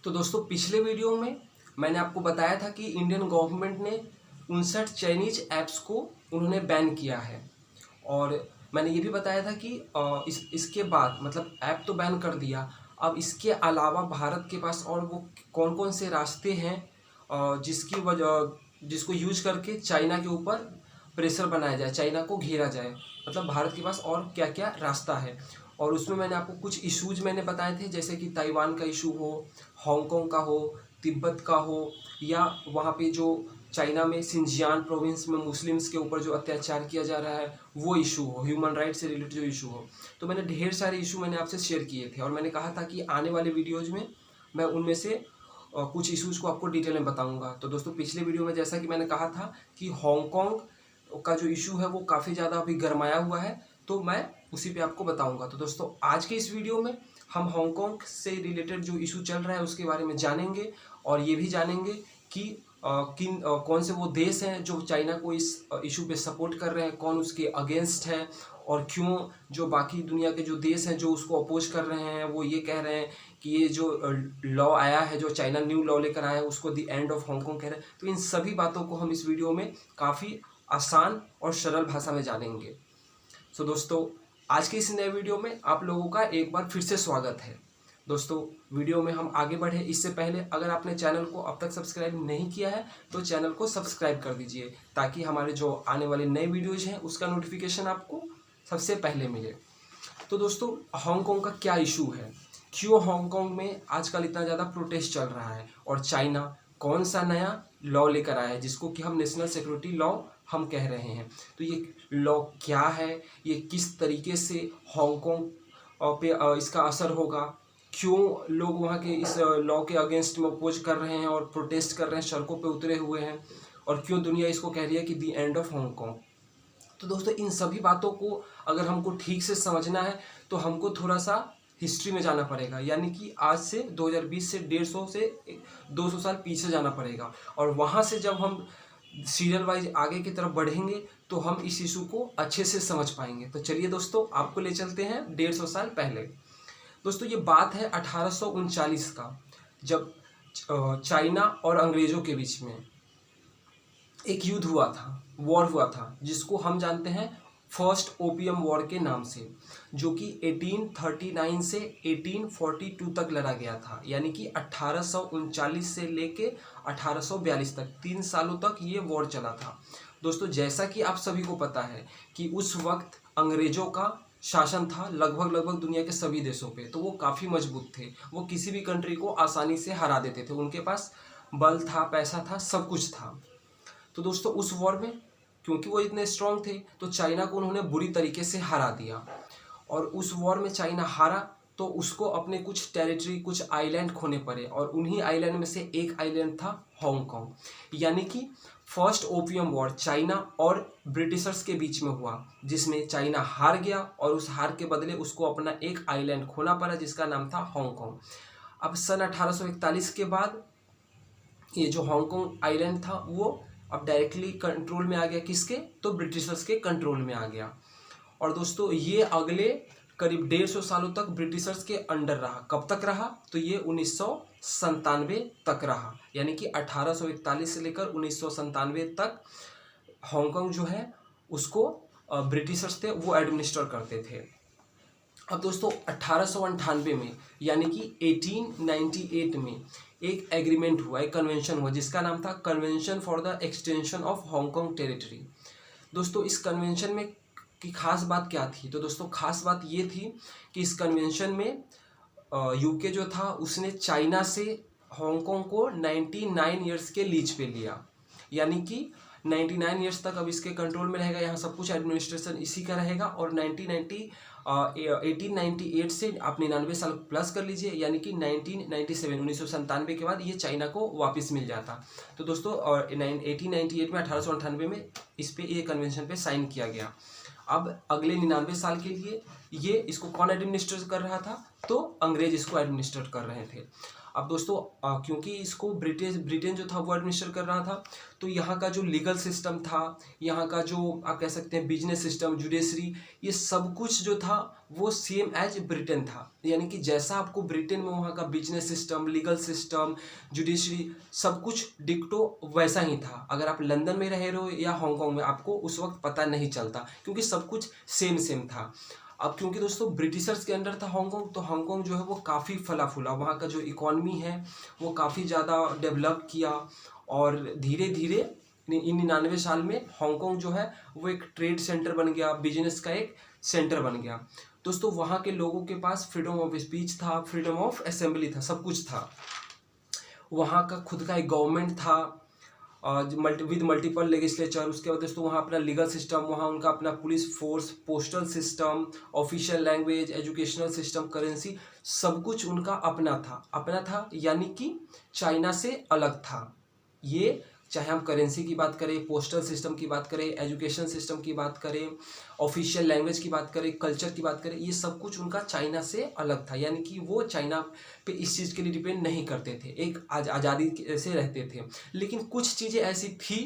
तो दोस्तों पिछले वीडियो में मैंने आपको बताया था कि इंडियन गवर्नमेंट ने 59 चाइनीज ऐप्स को उन्होंने बैन किया है। और मैंने ये भी बताया था कि इसके बाद मतलब ऐप तो बैन कर दिया, अब इसके अलावा भारत के पास और वो कौन कौन से रास्ते हैं जिसकी वजह जिसको यूज करके चाइना के ऊपर प्रेशर बनाया जाए, चाइना को घेरा जाए। मतलब भारत के पास और क्या क्या रास्ता है। और उसमें मैंने आपको कुछ इश्यूज मैंने बताए थे, जैसे कि ताइवान का इशू हो, हांगकांग का हो, तिब्बत का हो, या वहाँ पे जो चाइना में सिंजियान प्रोविंस में मुस्लिम्स के ऊपर जो अत्याचार किया जा रहा है वो इशू हो, ह्यूमन राइट से रिलेटेड जो इशू हो। तो मैंने ढेर सारे इशू मैंने आपसे शेयर किए थे और मैंने कहा था कि आने वाले वीडियोज़ में मैं उनमें से कुछ इश्यूज़ को आपको डिटेल में बताऊंगा। तो दोस्तों पिछले वीडियो में जैसा कि मैंने कहा था कि हांगकांग का जो इशू है वो काफ़ी ज़्यादा अभी गरमाया हुआ है, तो मैं उसी पे आपको बताऊंगा। तो दोस्तों आज के इस वीडियो में हम हांगकांग से रिलेटेड जो इशू चल रहा है उसके बारे में जानेंगे और ये भी जानेंगे कि कौन से वो देश हैं जो चाइना को इस इशू पे सपोर्ट कर रहे हैं, कौन उसके अगेंस्ट है, और क्यों जो बाकी दुनिया के जो देश हैं जो उसको अपोज कर रहे हैं वो ये कह रहे हैं कि ये जो लॉ आया है, जो चाइना न्यू लॉ लेकर आया है, उसको द एंड ऑफ हांगकांग कह रहे हैं। तो इन सभी बातों को हम इस वीडियो में काफ़ी आसान और सरल भाषा में जानेंगे। सो दोस्तों आज के इस नए वीडियो में आप लोगों का एक बार फिर से स्वागत है। दोस्तों वीडियो में हम आगे बढ़े इससे पहले अगर आपने चैनल को अब तक सब्सक्राइब नहीं किया है तो चैनल को सब्सक्राइब कर दीजिए, ताकि हमारे जो आने वाले नए वीडियोज़ हैं उसका नोटिफिकेशन आपको सबसे पहले मिले। तो दोस्तों हांगकांग का क्या इशू है, क्यों हांगकांग में आजकल इतना ज़्यादा प्रोटेस्ट चल रहा है, और चाइना कौन सा नया लॉ लेकर आया है जिसको कि हम नेशनल सिक्योरिटी लॉ हम कह रहे हैं। तो ये लॉ क्या है, ये किस तरीके से हांगकांग पे इसका असर होगा, क्यों लोग वहाँ के इस लॉ के अगेंस्ट में अपोज कर रहे हैं और प्रोटेस्ट कर रहे हैं, सड़कों पे उतरे हुए हैं, और क्यों दुनिया इसको कह रही है कि दी एंड ऑफ हांगकांग। तो दोस्तों इन सभी बातों को अगर हमको ठीक से समझना है तो हमको थोड़ा सा हिस्ट्री में जाना पड़ेगा, यानी कि आज से 2020 से 150 से 200 साल पीछे जाना पड़ेगा। और वहाँ से जब हम सीरियल वाइज आगे की तरफ बढ़ेंगे तो हम इस इशू को अच्छे से समझ पाएंगे। तो चलिए दोस्तों आपको ले चलते हैं 150 साल पहले। दोस्तों ये बात है 1839 का, जब चाइना और अंग्रेज़ों के बीच में एक युद्ध हुआ था, वॉर हुआ था, जिसको हम जानते हैं फर्स्ट ओपियम वॉर के नाम से, जो कि 1839 से 1842 तक लड़ा गया था। यानी कि 1839 से लेके 1842 तक 3 सालों तक ये वॉर चला था। दोस्तों जैसा कि आप सभी को पता है कि उस वक्त अंग्रेज़ों का शासन था लगभग दुनिया के सभी देशों पे, तो वो काफ़ी मजबूत थे, वो किसी भी कंट्री को आसानी से हरा देते थे, उनके पास बल था, पैसा था, सब कुछ था। तो दोस्तों उस वॉर में क्योंकि वो इतने स्ट्रांग थे तो चाइना को उन्होंने बुरी तरीके से हरा दिया। और उस वॉर में चाइना हारा तो उसको अपने कुछ टेरिटरी, कुछ आइलैंड खोने पड़े, और उन्हीं आइलैंड में से एक आइलैंड था हांगकांग। यानी कि फर्स्ट ओपियम वॉर चाइना और ब्रिटिशर्स के बीच में हुआ, जिसमें चाइना हार गया और उस हार के बदले उसको अपना एक आइलैंड खोना पड़ा जिसका नाम था हांगकांग। अब सन 1841 के बाद ये जो हांगकांग आइलैंड था वो अब डायरेक्टली कंट्रोल में आ गया, किसके, तो ब्रिटिशर्स के कंट्रोल में आ गया। और दोस्तों ये अगले करीब 150 सालों तक ब्रिटिशर्स के अंडर रहा। कब तक रहा, तो ये 1997 तक रहा। यानी कि 1841 से लेकर 1997 तक हांगकांग जो है उसको ब्रिटिशर्स थे वो एडमिनिस्टर करते थे। अब दोस्तों 1898 में यानी कि 1898 में एक एग्रीमेंट हुआ, एक कन्वेंशन हुआ जिसका नाम था convention for the extension of Hong Kong territory. दोस्तों इस कन्वेंशन में की खास बात क्या थी, तो दोस्तों खास बात ये थी कि इस कन्वेंशन में यूके जो था उसने चाइना से हांगकांग को 99 ईयर्स के लीज पे लिया। यानी कि 99 ईयर्स तक अब इसके कंट्रोल में रहेगा, यहाँ सब कुछ एडमिनिस्ट्रेशन इसी का रहेगा। और 1898 से आप 99 साल प्लस कर लीजिए, यानी कि 1997 के बाद ये चाइना को वापस मिल जाता। तो दोस्तों 1898 में 1898 में इस पे ये कन्वेंशन पे साइन किया गया। अब अगले 99 साल के लिए ये इसको कौन एडमिनिस्टर कर रहा था? तो अंग्रेज इसको एडमिनिस्टर कर रहे थे। अब दोस्तों क्योंकि इसको ब्रिटेन जो था वो एडमिनिस्टर कर रहा था, तो यहाँ का जो लीगल सिस्टम था, यहाँ का जो आप कह सकते हैं बिजनेस सिस्टम, जुडिशरी, ये सब कुछ जो था वो सेम एज ब्रिटेन था। यानी कि जैसा आपको ब्रिटेन में वहाँ का business system, legal system, judiciary सब कुछ डिक्टो वैसा ही था। अगर आप लंदन में रह रहे हो या हांगकांग में, आपको उस वक्त पता नहीं चलता क्योंकि सब कुछ सेम सेम था। अब क्योंकि दोस्तों ब्रिटिशर्स के अंडर था हांगकांग, तो हांगकांग जो है वो काफ़ी फला फूला, वहाँ का जो इकॉनमी है वो काफ़ी ज़्यादा डेवलप किया और धीरे धीरे इन 99 साल में हांगकांग जो है वो एक ट्रेड सेंटर बन गया, बिजनेस का एक सेंटर बन गया। दोस्तों वहाँ के लोगों के पास फ्रीडम ऑफ स्पीच था, फ्रीडम ऑफ असेंबली था, सब कुछ था। वहाँ का खुद का एक गवर्नमेंट था विद मल्टीपल लेजिस्लेचर। उसके बाद दोस्तों वहाँ अपना लीगल सिस्टम, वहाँ उनका अपना police force, postal system, official language, educational system, currency, सब कुछ उनका अपना था यानी कि चाइना से अलग था। ये चाहे हम करेंसी की बात करें, पोस्टल सिस्टम की बात करें, एजुकेशन सिस्टम की बात करें, ऑफिशियल लैंग्वेज की बात करें, कल्चर की बात करें, ये सब कुछ उनका चाइना से अलग था। यानी कि वो चाइना पे इस चीज़ के लिए डिपेंड नहीं करते थे, एक आज़ादी से रहते थे। लेकिन कुछ चीज़ें ऐसी थी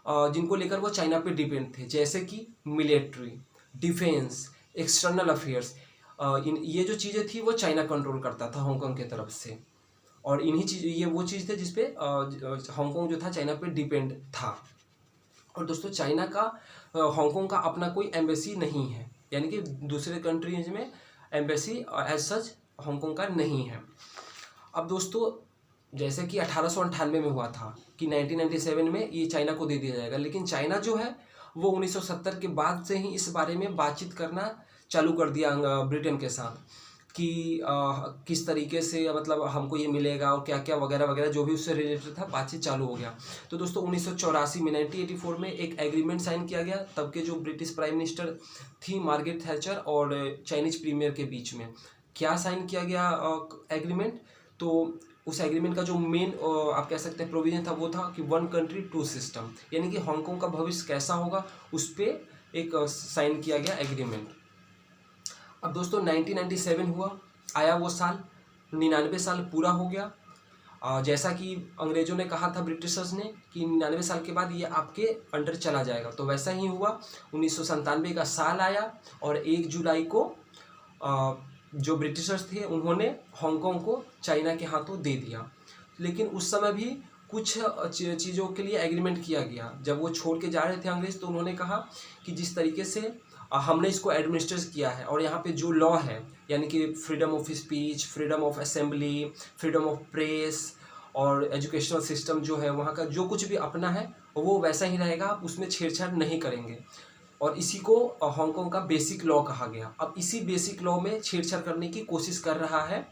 जिनको लेकर वो चाइना पे डिपेंड थे, जैसे कि मिलिट्री, डिफेंस, एक्सटर्नल अफेयर्स। ये जो चीज़ें थी वो चाइना कंट्रोल करता था हांगकांग की तरफ से। और इन्हीं चीज़, ये वो चीज़ थे जिसपे हांगकांग जो था चाइना पे डिपेंड था। और दोस्तों चाइना का हांगकांग का अपना कोई एम्बेसी नहीं है, यानी कि दूसरे कंट्रीज में एम्बेसी एज सच हांगकांग का नहीं है। अब दोस्तों जैसे कि 1898 में हुआ था कि 1997 में ये चाइना को दे दिया जाएगा, लेकिन चाइना जो है वो 1970 के बाद से ही इस बारे में बातचीत करना चालू कर दिया ब्रिटेन के साथ कि किस तरीके से मतलब हमको ये मिलेगा और क्या क्या वगैरह वगैरह जो भी उससे रिलेटेड था, बातचीत चालू हो गया। तो दोस्तों 1984 में 1984 में एक एग्रीमेंट साइन किया गया तब के जो ब्रिटिश प्राइम मिनिस्टर थी मार्गरेट थैचर और चाइनीज प्रीमियर के बीच में। क्या साइन किया गया एग्रीमेंट? तो उस एग्रीमेंट का जो मेन आप कह सकते हैं प्रोविजन था वो था कि 1 कंट्री 2 सिस्टम, यानी कि हांगकांग का भविष्य कैसा होगा उस पर एक साइन किया गया एग्रीमेंट। अब दोस्तों 1997 हुआ, आया वो साल, 99 साल पूरा हो गया। जैसा कि अंग्रेज़ों ने कहा था ब्रिटिशर्स ने कि 99 साल के बाद ये आपके अंडर चला जाएगा, तो वैसा ही हुआ। 1997 का साल आया और 1 जुलाई को जो ब्रिटिशर्स थे उन्होंने हांगकांग को चाइना के हाथों दे दिया। लेकिन उस समय भी कुछ चीज़ों के लिए एग्रीमेंट किया गया। जब वो छोड़ के जा रहे थे अंग्रेज़, तो उन्होंने कहा कि जिस तरीके से हमने इसको एडमिनिस्टर किया है और यहाँ पे जो लॉ है, यानी कि freedom of speech, freedom of assembly, freedom of press और एजुकेशनल सिस्टम जो है वहाँ का जो कुछ भी अपना है वो वैसा ही रहेगा, आप उसमें छेड़छाड़ नहीं करेंगे। और इसी को हांगकांग का बेसिक लॉ कहा गया। अब इसी बेसिक लॉ में छेड़छाड़ करने की कोशिश कर रहा है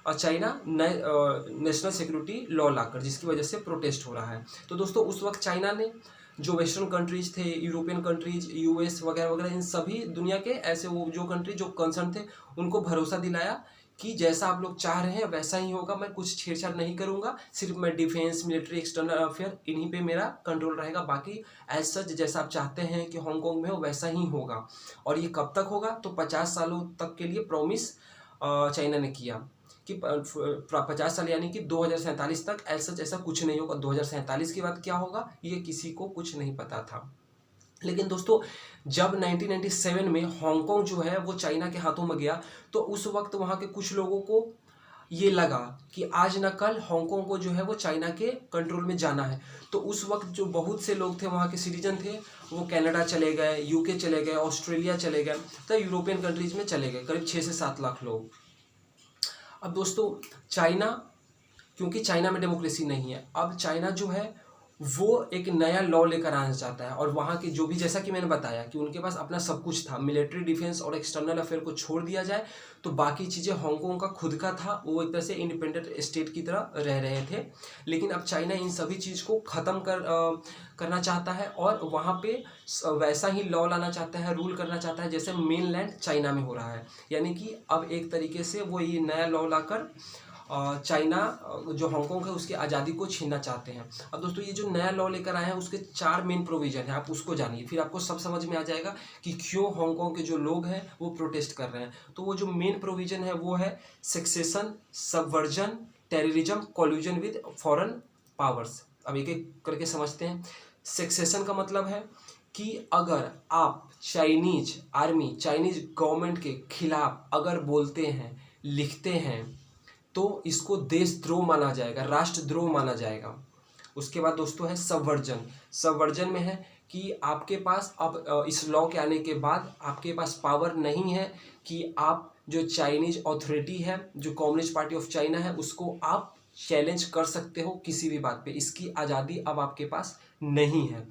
चाइना नेशनल सिक्योरिटी लॉ लाकर, जिसकी वजह से प्रोटेस्ट हो रहा है। तो दोस्तों उस वक्त चाइना ने जो वेस्टर्न कंट्रीज थे, यूरोपियन कंट्रीज, यूएस वगैरह वगैरह, इन सभी दुनिया के ऐसे वो जो कंट्री जो कंसर्न थे उनको भरोसा दिलाया कि जैसा आप लोग चाह रहे हैं वैसा ही होगा, मैं कुछ छेड़छाड़ नहीं करूंगा, सिर्फ मैं डिफेंस, मिलिट्री, एक्सटर्नल अफेयर इन्हीं पे मेरा कंट्रोल रहेगा, बाकी एज सच जैसा आप चाहते हैं कि हांगकांग में हो वैसा ही होगा। और ये कब तक होगा? तो 50 सालों तक के लिए प्रॉमिस चाइना ने किया कि 50 साल यानी कि 2047 तक एज सच ऐसा कुछ नहीं होगा। 2047 के बाद क्या होगा ये किसी को कुछ नहीं पता था। लेकिन दोस्तों जब 1997 में हांगकांग जो है वो चाइना के हाथों में गया, तो उस वक्त वहाँ के कुछ लोगों को ये लगा कि आज न कल हांगकांग को जो है वो चाइना के कंट्रोल में जाना है। तो उस वक्त जो बहुत से लोग थे, वहाँ के सिटीजन थे, वो कनाडा चले गए, यूके चले गए, ऑस्ट्रेलिया चले गए, तो यूरोपियन कंट्रीज में चले गए, करीब 6 से 7 लाख लोग। अब दोस्तों चाइना, क्योंकि चाइना में डेमोक्रेसी नहीं है, अब चाइना जो है वो एक नया लॉ लेकर आना चाहता है। और वहाँ के जो भी, जैसा कि मैंने बताया कि उनके पास अपना सब कुछ था, मिलिट्री, डिफेंस और एक्सटर्नल अफेयर को छोड़ दिया जाए तो बाकी चीज़ें हांगकांग का खुद का था, वो एक तरह से इंडिपेंडेंट स्टेट की तरह रह रहे थे। लेकिन अब चाइना इन सभी चीज़ को ख़त्म करना चाहता है और वहाँ पे वैसा ही लॉ लाना चाहता है, रूल करना चाहता है जैसे मेन लैंड चाइना में हो रहा है। यानी कि अब एक तरीके से वो ये नया लॉ लाकर चाइना जो हांगकांग है उसकी आज़ादी को छीनना चाहते हैं। अब दोस्तों ये जो नया लॉ लेकर आए हैं उसके 4 मेन प्रोविज़न हैं, आप उसको जानिए, फिर आपको सब समझ में आ जाएगा कि क्यों हांगकांग के जो लोग हैं वो प्रोटेस्ट कर रहे हैं। तो वो जो मेन प्रोविज़न है वो है secession, subversion, terrorism, collusion with foreign powers. अब एक एक करके समझते हैं। सेक्सेशन का मतलब है कि अगर आप चाइनीज आर्मी, चाइनीज गवर्नमेंट के खिलाफ अगर बोलते हैं, लिखते हैं, तो इसको देशद्रोह माना जाएगा, राष्ट्रद्रोह माना जाएगा। उसके बाद दोस्तों है सबवर्जन। सबवर्जन में है कि आपके पास अब इस लॉ के आने के बाद आपके पास पावर नहीं है कि आप जो चाइनीज अथॉरिटी है, जो कम्युनिस्ट पार्टी ऑफ चाइना है, उसको आप चैलेंज कर सकते हो किसी भी बात पे, इसकी आज़ादी अब आपके पास नहीं है।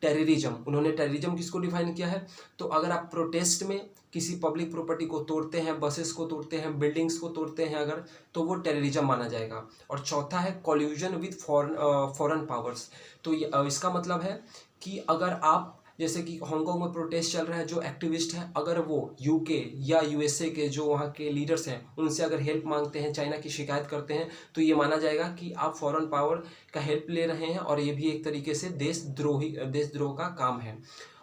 टेररिज्म, उन्होंने टेररिज्म किसको डिफाइन किया है, तो अगर आप प्रोटेस्ट में किसी पब्लिक प्रॉपर्टी को तोड़ते हैं, बसेस को तोड़ते हैं, बिल्डिंग्स को तोड़ते हैं अगर, तो वो टेररिज्म माना जाएगा। और चौथा है कोल्यूजन विद फॉरेन पावर्स। तो इसका मतलब है कि अगर आप जैसे कि हांगकांग में प्रोटेस्ट चल रहा है, जो एक्टिविस्ट हैं अगर वो यूके या यूएसए के जो वहाँ के लीडर्स हैं उनसे अगर हेल्प मांगते हैं, चाइना की शिकायत करते हैं, तो ये माना जाएगा कि आप फॉरेन पावर का हेल्प ले रहे हैं और ये भी एक तरीके से देशद्रोह का काम है।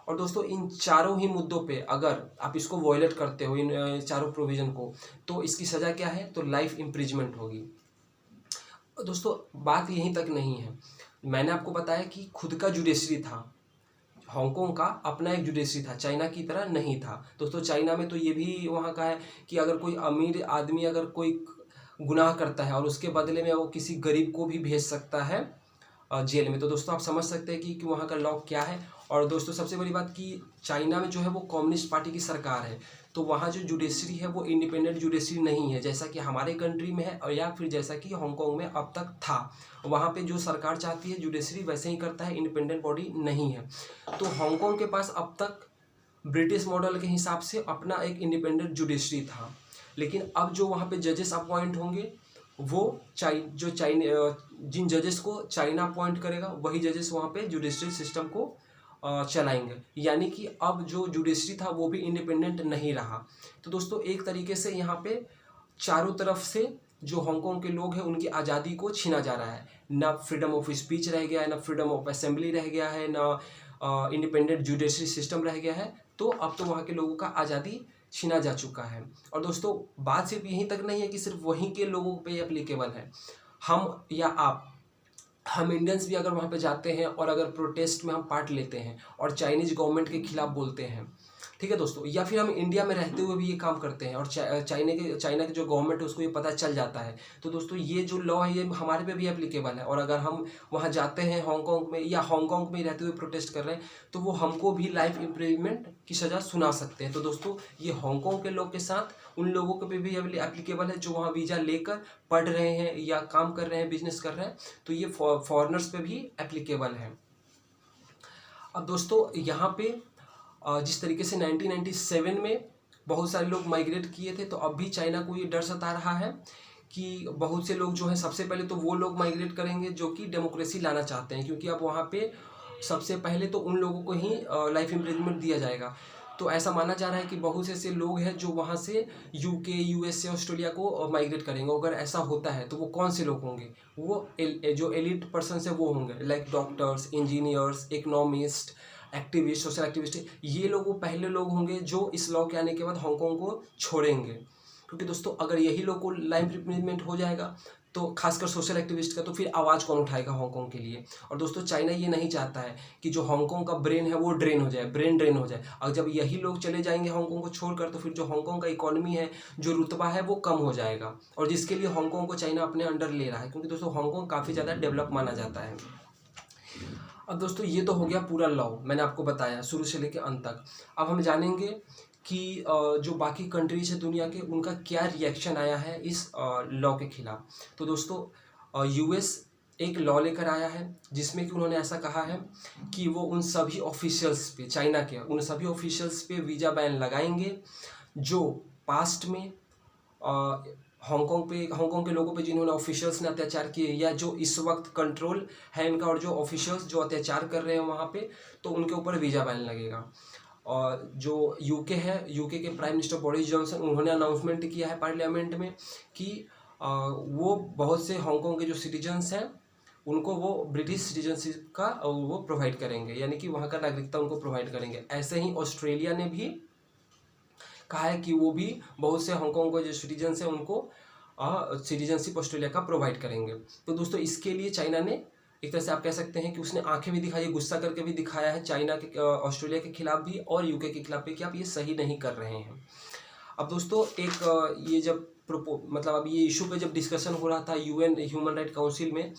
और दोस्तों इन चारों ही मुद्दों पे अगर आप इसको वॉयलेट करते हो, इन चारों प्रोविज़न को, तो इसकी सज़ा क्या है, तो लाइफ इम्प्रिजमेंट होगी। दोस्तों बात यहीं तक नहीं है, मैंने आपको बताया कि खुद का जुडिशरी था, हांगकांग का अपना एक जुडिशरी था, चाइना की तरह नहीं था। दोस्तों चाइना में तो ये भी वहाँ का है कि अगर कोई अमीर आदमी अगर कोई गुनाह करता है और उसके बदले में वो किसी गरीब को भी भेज सकता है जेल में। तो दोस्तों आप समझ सकते हैं कि वहाँ का लॉ क्या है। और दोस्तों सबसे बड़ी बात कि चाइना में जो है वो कम्युनिस्ट पार्टी की सरकार है, तो वहाँ जो जुडिशरी है वो इंडिपेंडेंट जुडिशरी नहीं है, जैसा कि हमारे कंट्री में है और या फिर जैसा कि हांगकांग में अब तक था। वहाँ पे जो सरकार चाहती है जुडिशरी वैसे ही करता है, इंडिपेंडेंट बॉडी नहीं है। तो हांगकांग के पास अब तक ब्रिटिश मॉडल के हिसाब से अपना एक इंडिपेंडेंट जुडिशरी था, लेकिन अब जो वहाँ पे जजेस अपॉइंट होंगे वो जिन जजेस को चाइना अपॉइंट करेगा वही जजेस वहाँ पे जुडिशरी सिस्टम को चलाएंगे, यानी कि अब जो जुडिशरी था वो भी इंडिपेंडेंट नहीं रहा। तो दोस्तों एक तरीके से यहाँ पे चारों तरफ से जो हांगकांग के लोग हैं उनकी आज़ादी को छीना जा रहा है, ना फ्रीडम ऑफ स्पीच रह गया है, ना फ्रीडम ऑफ असेंबली रह गया है, ना इंडिपेंडेंट जुडिशरी सिस्टम रह गया है। तो अब तो वहाँ के लोगों का आज़ादी छीना जा चुका है। और दोस्तों बात सिर्फ यहीं तक नहीं है कि सिर्फ वहीं के लोगों पे एप्लीकेबल है, हम या आप, हम इंडियंस भी अगर वहाँ पे जाते हैं और अगर प्रोटेस्ट में हम पार्ट लेते हैं और चाइनीज गवर्नमेंट के खिलाफ बोलते हैं, ठीक है दोस्तों, या फिर हम इंडिया में रहते हुए भी ये काम करते हैं और चाइना के जो गवर्नमेंट है उसको ये पता चल जाता है, तो दोस्तों ये जो लॉ है ये हमारे पे भी एप्लीकेबल है। और अगर हम वहाँ जाते हैं हांगकांग में या हांगकांग में रहते हुए प्रोटेस्ट कर रहे हैं, तो वो हमको भी लाइफ इम्प्रिजमेंट की सज़ा सुना सकते हैं। तो दोस्तों ये हांगकांग के लोग के साथ उन लोगों को भी एप्लीकेबल है जो वहाँ वीज़ा लेकर पढ़ रहे हैं या काम कर रहे हैं, बिजनेस कर रहे हैं, तो ये फॉरेनर्स पे भी एप्लीकेबल है। अब दोस्तों यहाँ पे जिस तरीके से 1997 में बहुत सारे लोग माइग्रेट किए थे, तो अब भी चाइना को ये डर सता रहा है कि बहुत से लोग जो हैं, सबसे पहले तो वो लोग माइग्रेट करेंगे जो कि डेमोक्रेसी लाना चाहते हैं, क्योंकि अब वहाँ पे सबसे पहले तो उन लोगों को ही लाइफ इम्प्रिजमेंट दिया जाएगा। तो ऐसा माना जा रहा है कि बहुत से ऐसे लोग हैं जो वहाँ से यूके, यूएसए, ऑस्ट्रेलिया को माइग्रेट करेंगे। अगर ऐसा होता है तो वो कौन से लोग होंगे, वो जो एलिट पर्सन है वो होंगे, like doctors, engineers, economist, activist, social activist, ये लोग वो पहले लोग होंगे जो इस लॉ के आने के बाद हांगकांग को छोड़ेंगे। क्योंकि दोस्तों अगर यही लोग को लाइफ इम्प्रिजमेंट हो जाएगा तो खासकर सोशल एक्टिविस्ट का, तो फिर आवाज़ कौन उठाएगा हांगकांग के लिए। और दोस्तों चाइना ये नहीं चाहता है कि जो हांगकांग का ब्रेन है वो ड्रेन हो जाए, ब्रेन ड्रेन हो जाए। और जब यही लोग चले जाएंगे हांगकांग को छोड़कर, तो फिर जो हांगकांग का इकोनॉमी है, जो रुतबा है, वो कम हो जाएगा, और जिसके लिए हांगकांग को चाइना अपने अंडर ले रहा है, क्योंकि दोस्तों हांगकांग काफ़ी ज़्यादा डेवलप माना जाता है। अब दोस्तों ये तो हो गया पूरा लॉ, मैंने आपको बताया शुरू से लेकर अंत तक। अब हम जानेंगे कि जो बाकी कंट्रीज है दुनिया के, उनका क्या रिएक्शन आया है इस लॉ के खिलाफ। तो दोस्तों यूएस एक लॉ लेकर आया है जिसमें कि उन्होंने ऐसा कहा है कि वो उन सभी ऑफिशियल्स पे, चाइना के उन सभी ऑफिशियल्स पे वीज़ा बैन लगाएंगे जो पास्ट में हांगकांग के लोगों पे जिन्होंने ऑफिशियल्स ने अत्याचार किए, या जो इस वक्त कंट्रोल है इनका, और जो ऑफिशियल्स जो अत्याचार कर रहे हैं वहाँ पे, तो उनके ऊपर वीज़ा बैन लगेगा। और जो यूके है, यूके के प्राइम मिनिस्टर बोरिस जॉनसन, उन्होंने अनाउंसमेंट किया है पार्लियामेंट में कि वो बहुत से हांगकांग के जो सिटीजन्स हैं उनको वो ब्रिटिश सिटीजनशिप का वो प्रोवाइड करेंगे, यानी कि वहाँ का नागरिकता उनको प्रोवाइड करेंगे। ऐसे ही ऑस्ट्रेलिया ने भी कहा है कि वो भी बहुत से हांगकांग के जो सिटीजन्स हैं उनको सिटीजनशिप ऑस्ट्रेलिया का प्रोवाइड करेंगे। तो दोस्तों इसके लिए चाइना ने एक तरह से आप कह सकते हैं कि उसने आंखें भी दिखाई है, गुस्सा करके भी दिखाया है चाइना के ऑस्ट्रेलिया के खिलाफ भी और यूके के खिलाफ भी कि आप ये सही नहीं कर रहे हैं। अब दोस्तों एक ये जब मतलब अब ये इशू पे जब डिस्कशन हो रहा था यूएन ह्यूमन राइट काउंसिल में,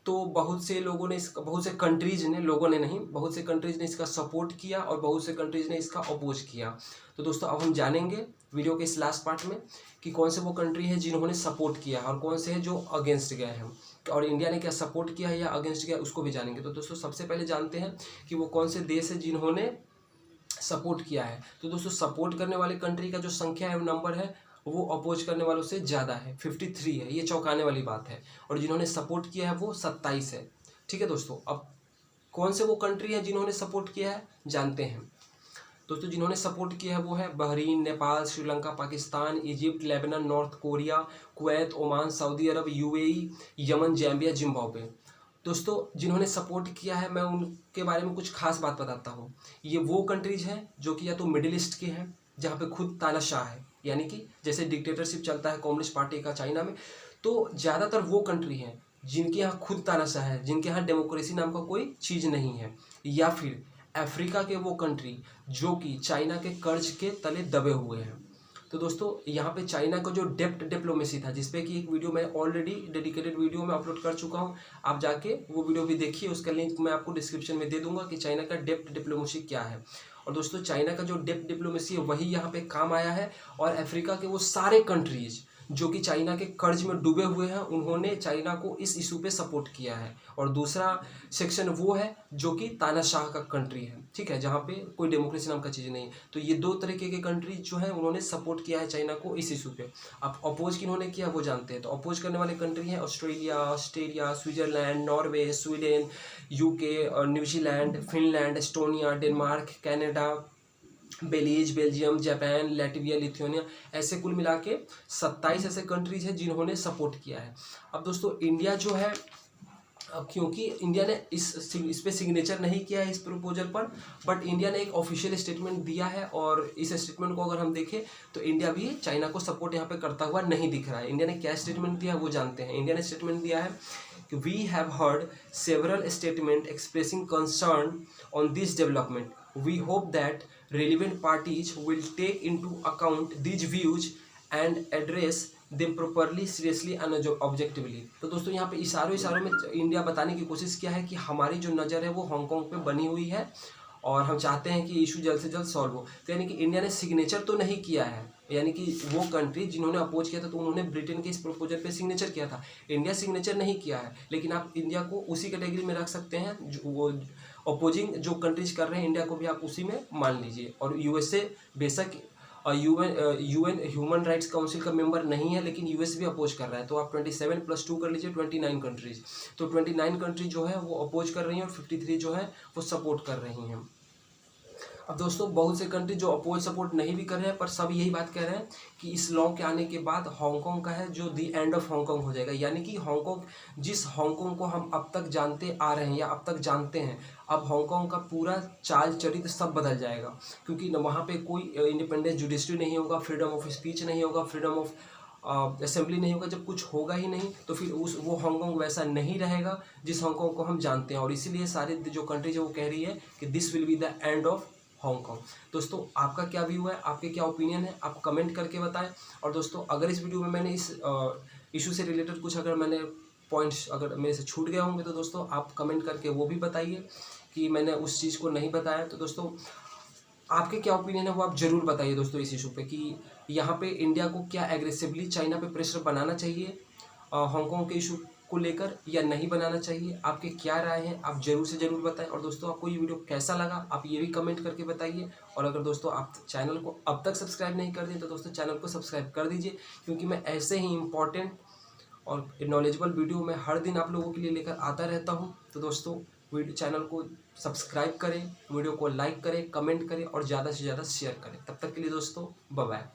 तो बहुत से लोगों ने इसका, बहुत से कंट्रीज ने, लोगों ने नहीं, बहुत से कंट्रीज ने इसका सपोर्ट किया और बहुत से कंट्रीज ने इसका अपोज किया। तो दोस्तों अब हम जानेंगे वीडियो के इस लास्ट पार्ट में कि कौन से वो कंट्री है जिन्होंने सपोर्ट किया और कौन से हैं जो अगेंस्ट गए हैं, और इंडिया ने क्या सपोर्ट किया है या अगेंस्ट किया उसको भी जानेंगे। तो दोस्तों सबसे पहले जानते हैं कि वो कौन से देश है जिन्होंने सपोर्ट किया है। तो दोस्तों सपोर्ट करने वाले कंट्री का जो संख्या है, नंबर है, वो अपोज करने वालों से ज़्यादा है, 53 है। ये चौंकाने वाली बात है। और जिन्होंने सपोर्ट किया है वो 27 है। ठीक है दोस्तों, अब कौन से वो कंट्री है जिन्होंने सपोर्ट किया है जानते हैं। दोस्तों जिन्होंने सपोर्ट किया है वो है Bahrain, Nepal, Sri Lanka, Pakistan, Egypt, Lebanon, North Korea, Kuwait, Oman, Saudi Arabia, UAE, Yemen, Zambia, Zimbabwe. दोस्तों जिन्होंने सपोर्ट किया है मैं उनके बारे में कुछ खास बात बताता हूँ। ये वो कंट्रीज हैं जो कि या तो मिडिल ईस्ट के हैं जहाँ पे खुद तानाशाह है, यानी कि जैसे डिक्टेटरशिप चलता है कम्युनिस्ट पार्टी का चाइना में, तो ज़्यादातर वो कंट्री हैं जिनके यहाँ खुद तानाशाह है, जिनके यहाँ डेमोक्रेसी नाम का कोई चीज़ नहीं है, या फिर अफ्रीका के वो कंट्री जो कि चाइना के कर्ज के तले दबे हुए हैं। तो दोस्तों यहाँ पे चाइना का जो डेप्ट डिप्लोमेसी था, जिसपे कि एक वीडियो मैं ऑलरेडी डेडिकेटेड वीडियो में अपलोड कर चुका हूँ, आप जाके वो वीडियो भी देखिए, उसका लिंक मैं आपको डिस्क्रिप्शन में दे दूंगा कि चाइना का डेप्ट डिप्लोमेसी क्या है। और दोस्तों चाइना का जो डेप्ट डिप्लोमेसी है वही यहाँ पे काम आया है, और अफ्रीका के वो सारे कंट्रीज जो कि चाइना के कर्ज में डूबे हुए हैं उन्होंने चाइना को इस इशू पे सपोर्ट किया है। और दूसरा सेक्शन वो है जो कि तानाशाह का कंट्री है, ठीक है, जहाँ पे कोई डेमोक्रेसी नाम का चीज़ नहीं है। तो ये दो तरीके के कंट्री जो है उन्होंने सपोर्ट किया है चाइना को इस इशू पे। अब अपोज किन्होंने किया वो जानते हैं। तो अपोज करने वाले कंट्री हैं Australia, Switzerland, Norway, Sweden, UK, New Zealand, Finland, Estonia, Denmark, Canada, Belize, Belgium, Japan, Latvia, Lithuania, ऐसे कुल मिला के 27 ऐसे कंट्रीज हैं जिन्होंने सपोर्ट किया है। अब दोस्तों इंडिया जो है, अब क्योंकि इंडिया ने इस पे सिग्नेचर नहीं किया है इस प्रपोजल पर, बट इंडिया ने एक ऑफिशियल स्टेटमेंट दिया है, और इस स्टेटमेंट को अगर हम देखें तो इंडिया भी चाइना को सपोर्ट यहाँ पे करता हुआ नहीं दिख रहा है। इंडिया ने क्या स्टेटमेंट दिया वो जानते हैं। इंडिया ने स्टेटमेंट दिया है कि we have heard several statement expressing concern on this development, we hope that relevant parties will take into account these views and address them properly, seriously and objectively। तो दोस्तों यहाँ पे इशारों में इंडिया बताने की कोशिश किया है कि हमारी जो नज़र है वो हांगकांग पे बनी हुई है और हम चाहते हैं कि इशू जल्द से जल्द सॉल्व हो। तो यानी कि इंडिया ने सिग्नेचर तो नहीं किया है, यानी कि वो कंट्री जिन्होंने अपोज किया था तो उन्होंने ब्रिटेन के इस प्रपोजल पे सिग्नेचर किया था, इंडिया सिग्नेचर नहीं किया है। लेकिन आप इंडिया को उसी कैटेगरी में रख सकते हैं, जो वो अपोजिंग जो कंट्रीज कर रहे हैं इंडिया को भी आप उसी में मान लीजिए। और यूएसए बेशक यूएन ह्यूमन राइट्स काउंसिल का मेंबर नहीं है, लेकिन यूएस भी अपोज कर रहा है। तो आप 27 + 2 कर लीजिए, 29 कंट्रीज। तो 29 कंट्री जो है वो अपोज कर रही हैं और 53 जो है वो सपोर्ट कर रही हैं। अब दोस्तों बहुत से कंट्री जो अपोज सपोर्ट नहीं भी कर रहे हैं, पर सब यही बात कह रहे हैं कि इस लॉ के आने के बाद हांगकांग का है जो दी एंड ऑफ हांगकांग हो जाएगा। यानी कि हांगकांग, जिस हांगकांग को हम अब तक जानते आ रहे हैं या अब तक जानते हैं, अब हांगकांग का पूरा चाल चरित्र सब बदल जाएगा। क्योंकि वहाँ पे कोई इंडिपेंडेंट जुडिशरी नहीं होगा, फ्रीडम ऑफ स्पीच नहीं होगा, फ्रीडम ऑफ असेंबली नहीं होगा। जब कुछ होगा ही नहीं तो फिर वो हांगकांग वैसा नहीं रहेगा जिस हांगकांग को हम जानते हैं। और इसीलिए सारे जो कंट्रीज है वो कह रही है कि this will be the end of Hong Kong. दोस्तों आपका क्या व्यू है, आपके क्या ओपिनियन है, आप कमेंट करके बताएं। और दोस्तों अगर इस वीडियो में मैंने इस इशू से रिलेटेड कुछ अगर मैंने पॉइंट्स अगर मेरे से छूट गया होंगे तो दोस्तों आप कमेंट करके वो भी बताइए कि मैंने उस चीज़ को नहीं बताया। तो दोस्तों आपके क्या ओपिनियन है वो आप ज़रूर बताइए दोस्तों इस इशू पे, कि यहाँ पे इंडिया को क्या एग्रेसिवली चाइना पे प्रेशर बनाना चाहिए हांगकांग के इशू को लेकर या नहीं बनाना चाहिए। आपके क्या राय हैं आप ज़रूर से ज़रूर बताएं। और दोस्तों आपको ये वीडियो कैसा लगा आप ये भी कमेंट करके बताइए। और अगर दोस्तों आप चैनल को अब तक सब्सक्राइब नहीं कर दिए तो दोस्तों चैनल को सब्सक्राइब कर दीजिए, क्योंकि मैं ऐसे ही इम्पॉर्टेंट और नॉलेजेबल वीडियो मैं हर दिन आप लोगों के लिए लेकर आता रहता हूँ। तो दोस्तों वीडियो चैनल को सब्सक्राइब करें, वीडियो को लाइक करें, कमेंट करें और ज़्यादा से ज़्यादा शेयर करें। तब तक के लिए दोस्तों बाय बाय।